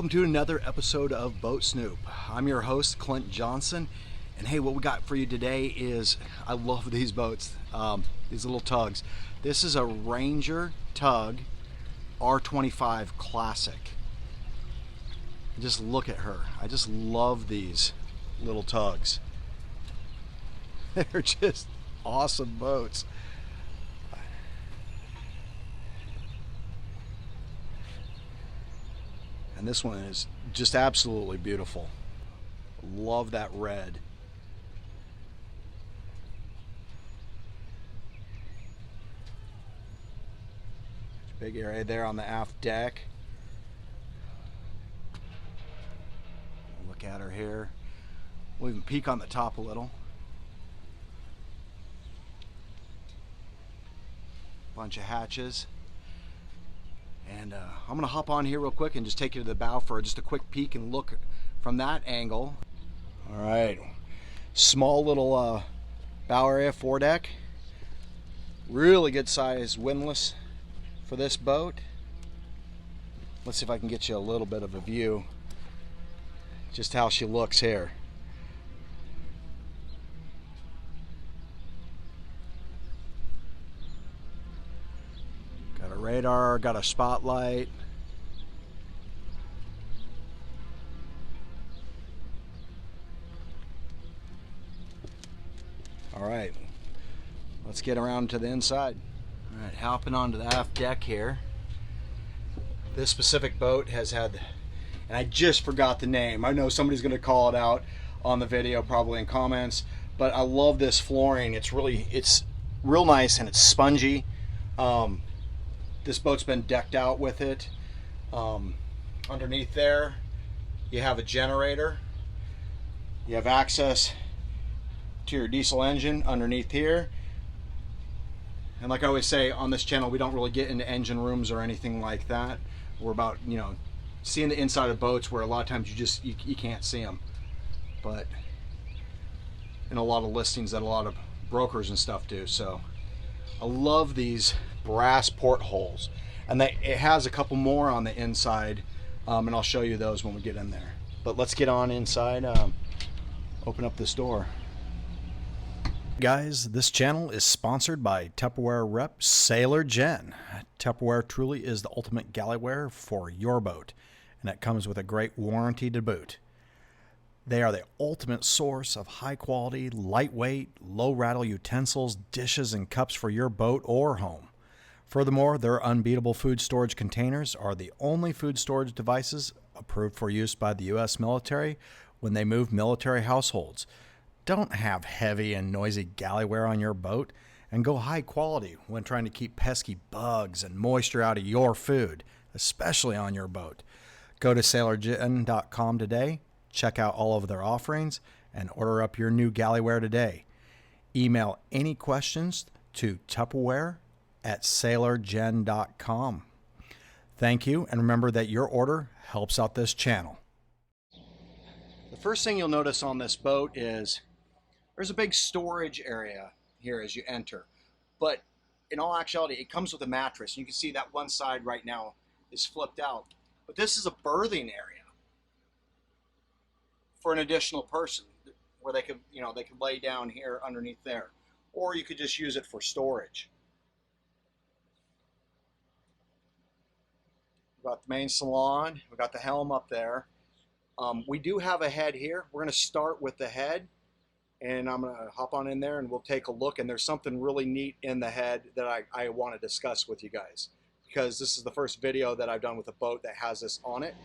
Welcome to another episode of Boat Snoop. I'm your host, Clint Johnson, and hey, what we got for you today is, I love these boats, these little tugs. This is a Ranger Tug R25 Classic. Just look at her. I just love these little tugs. They're just awesome boats. And this one is just absolutely beautiful. Love that red. Big area there on the aft deck. Look at her here. We'll even peek on the top a little. Bunch of hatches. And I'm gonna hop on here real quick and just take you to the bow for just a quick peek and look from that angle. All right, small little bow area, foredeck. Really good size windlass for this boat. Let's see if I can get you a little bit of a view just how she looks here. Got a radar, got a spotlight. All right, let's get around to the inside. All right, hopping onto the aft deck here. This specific boat has had, and I just forgot the name. I know somebody's going to call it out on the video, probably in comments, but I love this flooring. It's real nice and it's spongy. This boat's been decked out with it. Underneath there, you have a generator. You have access to your diesel engine underneath here. And like I always say on this channel, we don't really get into engine rooms or anything like that. We're about, you know, seeing the inside of boats where a lot of times you can't see them. But in a lot of listings that a lot of brokers and stuff do. So I love these brass portholes, and it has a couple more on the inside, and I'll show you those when we get in there. But let's get on inside, open up this door. Guys, this channel is sponsored by Tupperware rep Sailor Jen. Tupperware truly is the ultimate galleyware for your boat, and it comes with a great warranty to boot. They are the ultimate source of high quality, lightweight, low rattle utensils, dishes, and cups for your boat or home. Furthermore, their unbeatable food storage containers are the only food storage devices approved for use by the U.S. military when they move military households. Don't have heavy and noisy galleyware on your boat, and go high quality when trying to keep pesky bugs and moisture out of your food, especially on your boat. Go to sailorjen.com today. Check out all of their offerings and order up your new galleyware today. Email any questions to tupperware@sailorjen.com. Thank you, and remember that your order helps out this channel. The first thing you'll notice on this boat is there's a big storage area here as you enter. But in all actuality, it comes with a mattress. You can see that one side right now is flipped out. But this is a berthing area for an additional person where they could, they could lay down here underneath there. Or you could just use it for storage. We've got the main salon. We've got the helm up there. We do have a head here. We're going to start with the head, and I'm going to hop on in there and we'll take a look. And there's something really neat in the head that I want to discuss with you guys, because this is the first video that I've done with a boat that has this on it.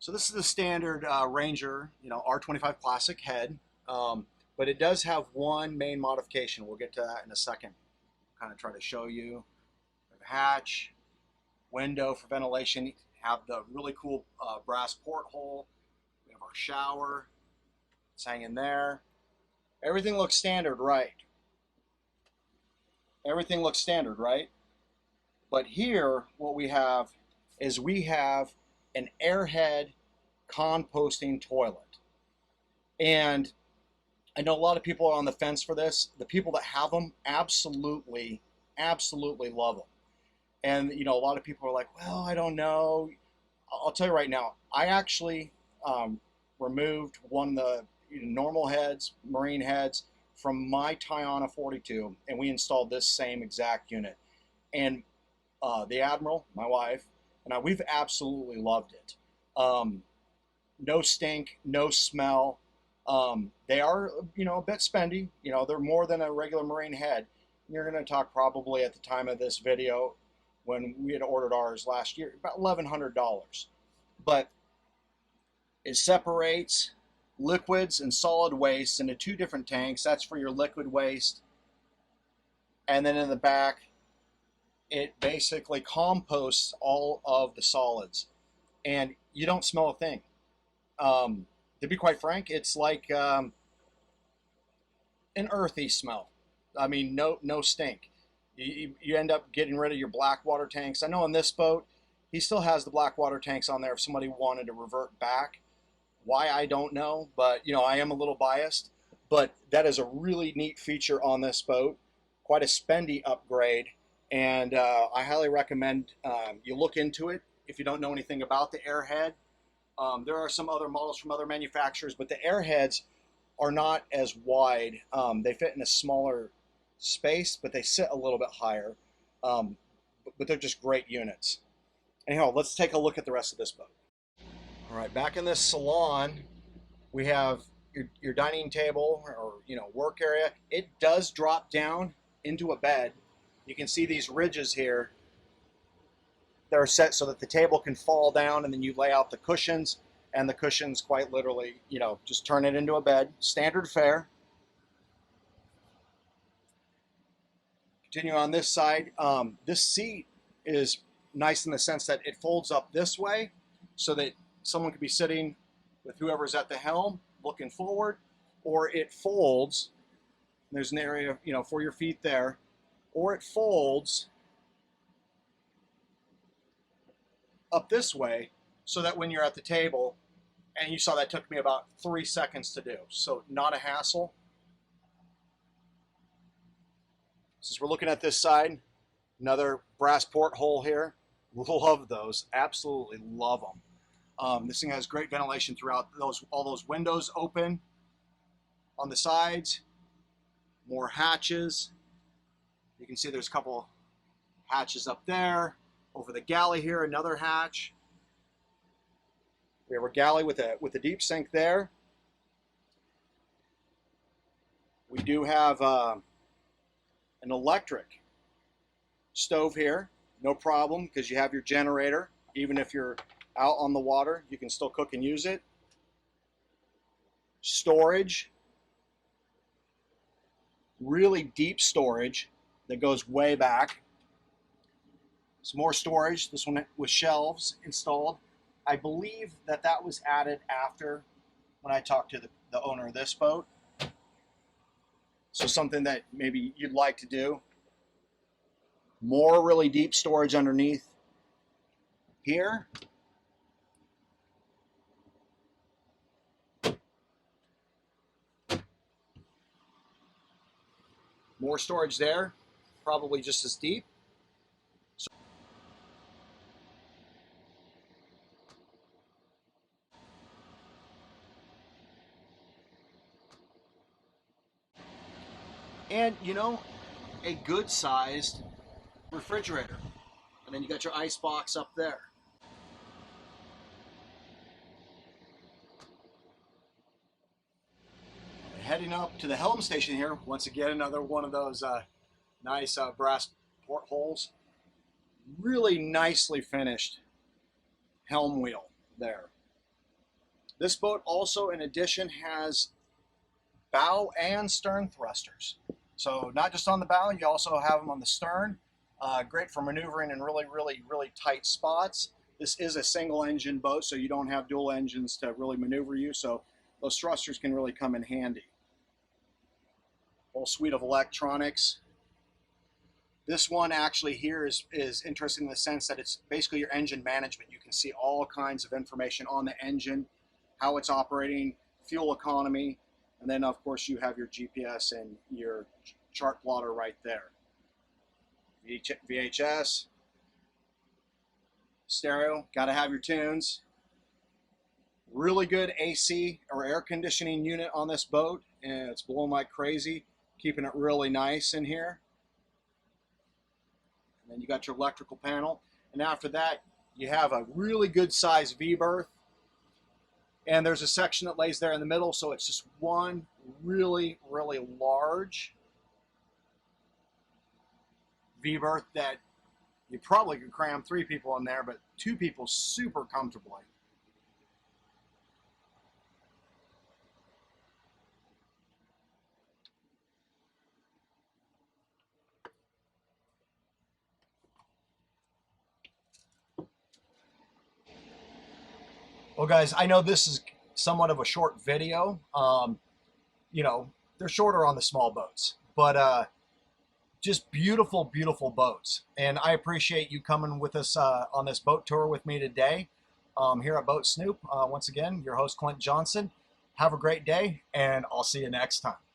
So this is the standard Ranger, R25 Classic head, but it does have one main modification. We'll get to that in a second. Kind of try to show you. Hatch, window for ventilation, have the really cool brass porthole. We have our shower, it's hanging there. Everything looks standard, right? Everything looks standard, right? But here, what we have is we have an airhead composting toilet. And I know a lot of people are on the fence for this. The people that have them absolutely absolutely love them. And you know, a lot of people are like, well, I don't know. I'll tell you right now, I actually removed one of the normal heads, marine heads, from my Tiana 42, and we installed this same exact unit. And the Admiral, my wife, and I, we've absolutely loved it. No stink, no smell. They are, you know, a bit spendy. You know, they're more than a regular marine head. You're going to talk probably at the time of this video when we had ordered ours last year, about $1,100. But it separates liquids and solid waste into two different tanks. That's for your liquid waste. And then in the back, it basically composts all of the solids. And you don't smell a thing. To be quite frank, it's like an earthy smell. I mean, no stink. You end up getting rid of your black water tanks. I know on this boat, he still has the black water tanks on there if somebody wanted to revert back. Why, I don't know, but you know, I am a little biased. But that is a really neat feature on this boat. Quite a spendy upgrade, and I highly recommend you look into it if you don't know anything about the Airhead. There are some other models from other manufacturers, but the Airheads are not as wide. They fit in a smaller space, but they sit a little bit higher. But they're just great units. Anyhow, let's take a look at the rest of this boat. All right, back in this salon, we have your dining table or work area. It does drop down into a bed. You can see these ridges here. They're set so that the table can fall down, and then you lay out the cushions, and the cushions quite literally, just turn it into a bed. Standard fare. Continue on this side. This seat is nice in the sense that it folds up this way so that someone could be sitting with whoever's at the helm looking forward, or it folds. There's an area, for your feet there, or it folds up this way so that when you're at the table, and you saw that took me about 3 seconds to do, so not a hassle. Since we're looking at this side, another brass porthole here. Love those, absolutely love them. This thing has great ventilation throughout. All those windows open on the sides. More hatches. You can see there's a couple hatches up there. Over the galley here, another hatch. We have a galley with a deep sink there. We do have an electric stove here, no problem, because you have your generator. Even if you're out on the water, you can still cook and use it. Storage, really deep storage that goes way back. Some more storage, this one with shelves installed. I believe that was added after when I talked to the owner of this boat. So something that maybe you'd like to do. More really deep storage underneath here. More storage there, probably just as deep. And a good sized refrigerator. And then you got your ice box up there. Heading up to the Helm Station here, once again another one of those nice brass portholes. Really nicely finished helm wheel there. This boat also, in addition, has bow and stern thrusters. So not just on the bow, you also have them on the stern. Great for maneuvering in really, really, really tight spots. This is a single engine boat, so you don't have dual engines to really maneuver you, so those thrusters can really come in handy. Whole suite of electronics. This one actually here is interesting in the sense that it's basically your engine management. You can see all kinds of information on the engine, how it's operating, fuel economy, and then of course you have your GPS and your chart plotter right there. VHS, stereo, got to have your tunes. Really good AC or air conditioning unit on this boat, and it's blowing like crazy, keeping it really nice in here. And then you got your electrical panel, and after that you have a really good size V-berth, and there's a section that lays there in the middle, so it's just one really large V-berth that you probably could cram 3 people in there, but 2 people super comfortably. Well, guys, I know this is somewhat of a short video. You know, they're shorter on the small boats, but just beautiful boats. And I appreciate you coming with us on this boat tour with me today here at Boat Snoop. Once again, your host, Clint Johnson. Have a great day, and I'll see you next time.